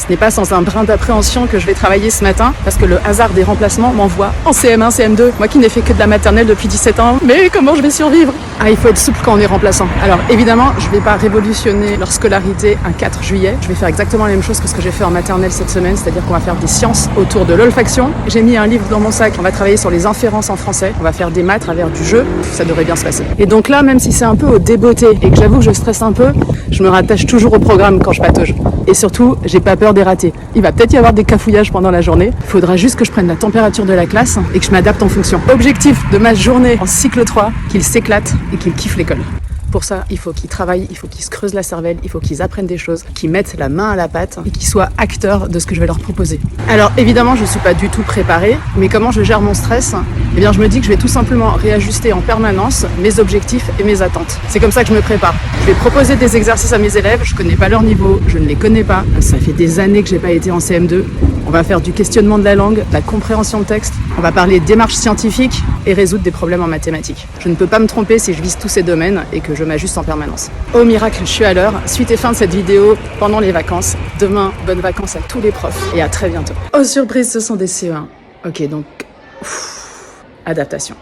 Ce n'est pas sans un brin d'appréhension que je vais travailler ce matin, parce que le hasard des remplacements m'envoie en CM1, CM2. Moi qui n'ai fait que de la maternelle depuis 17 ans, mais comment je vais survivre? Ah, il faut être souple quand on est remplaçant. Alors évidemment, je vais pas révolutionner leur scolarité un 4 juillet. Je vais faire exactement la même chose que ce que j'ai fait en maternelle cette semaine, c'est-à-dire qu'on va faire des sciences autour de l'olfaction. J'ai mis un livre dans mon sac, on va travailler sur les inférences en français, on va faire des maths à travers du jeu, ça devrait bien se passer. Et donc là, même si c'est un peu au débeauté et que j'avoue que je stresse un peu, je me rattache toujours au programme quand je patauge. Et surtout, j'ai pas peur des ratés. Il va peut-être y avoir des cafouillages pendant la journée. Il faudra juste que je prenne la température de la classe et que je m'adapte en fonction. Objectif de ma journée en cycle 3, qu'ils s'éclatent et qu'ils kiffent l'école. Pour ça, il faut qu'ils travaillent, il faut qu'ils se creusent la cervelle, il faut qu'ils apprennent des choses, qu'ils mettent la main à la pâte et qu'ils soient acteurs de ce que je vais leur proposer. Alors évidemment, je ne suis pas du tout préparée, mais comment je gère mon stress? Eh bien, je me dis que je vais tout simplement réajuster en permanence mes objectifs et mes attentes. C'est comme ça que je me prépare. Je vais proposer des exercices à mes élèves, je ne connais pas leur niveau, je ne les connais pas. Ça fait des années que je n'ai pas été en CM2. On va faire du questionnement de la langue, de la compréhension de texte, on va parler de démarche scientifique et résoudre des problèmes en mathématiques. Je ne peux pas me tromper si je vise tous ces domaines et que je m'ajuste en permanence. Oh miracle, je suis à l'heure. Suite et fin de cette vidéo pendant les vacances. Demain, bonnes vacances à tous les profs et à très bientôt. Oh surprise, ce sont des CE1. Ok, donc, adaptation.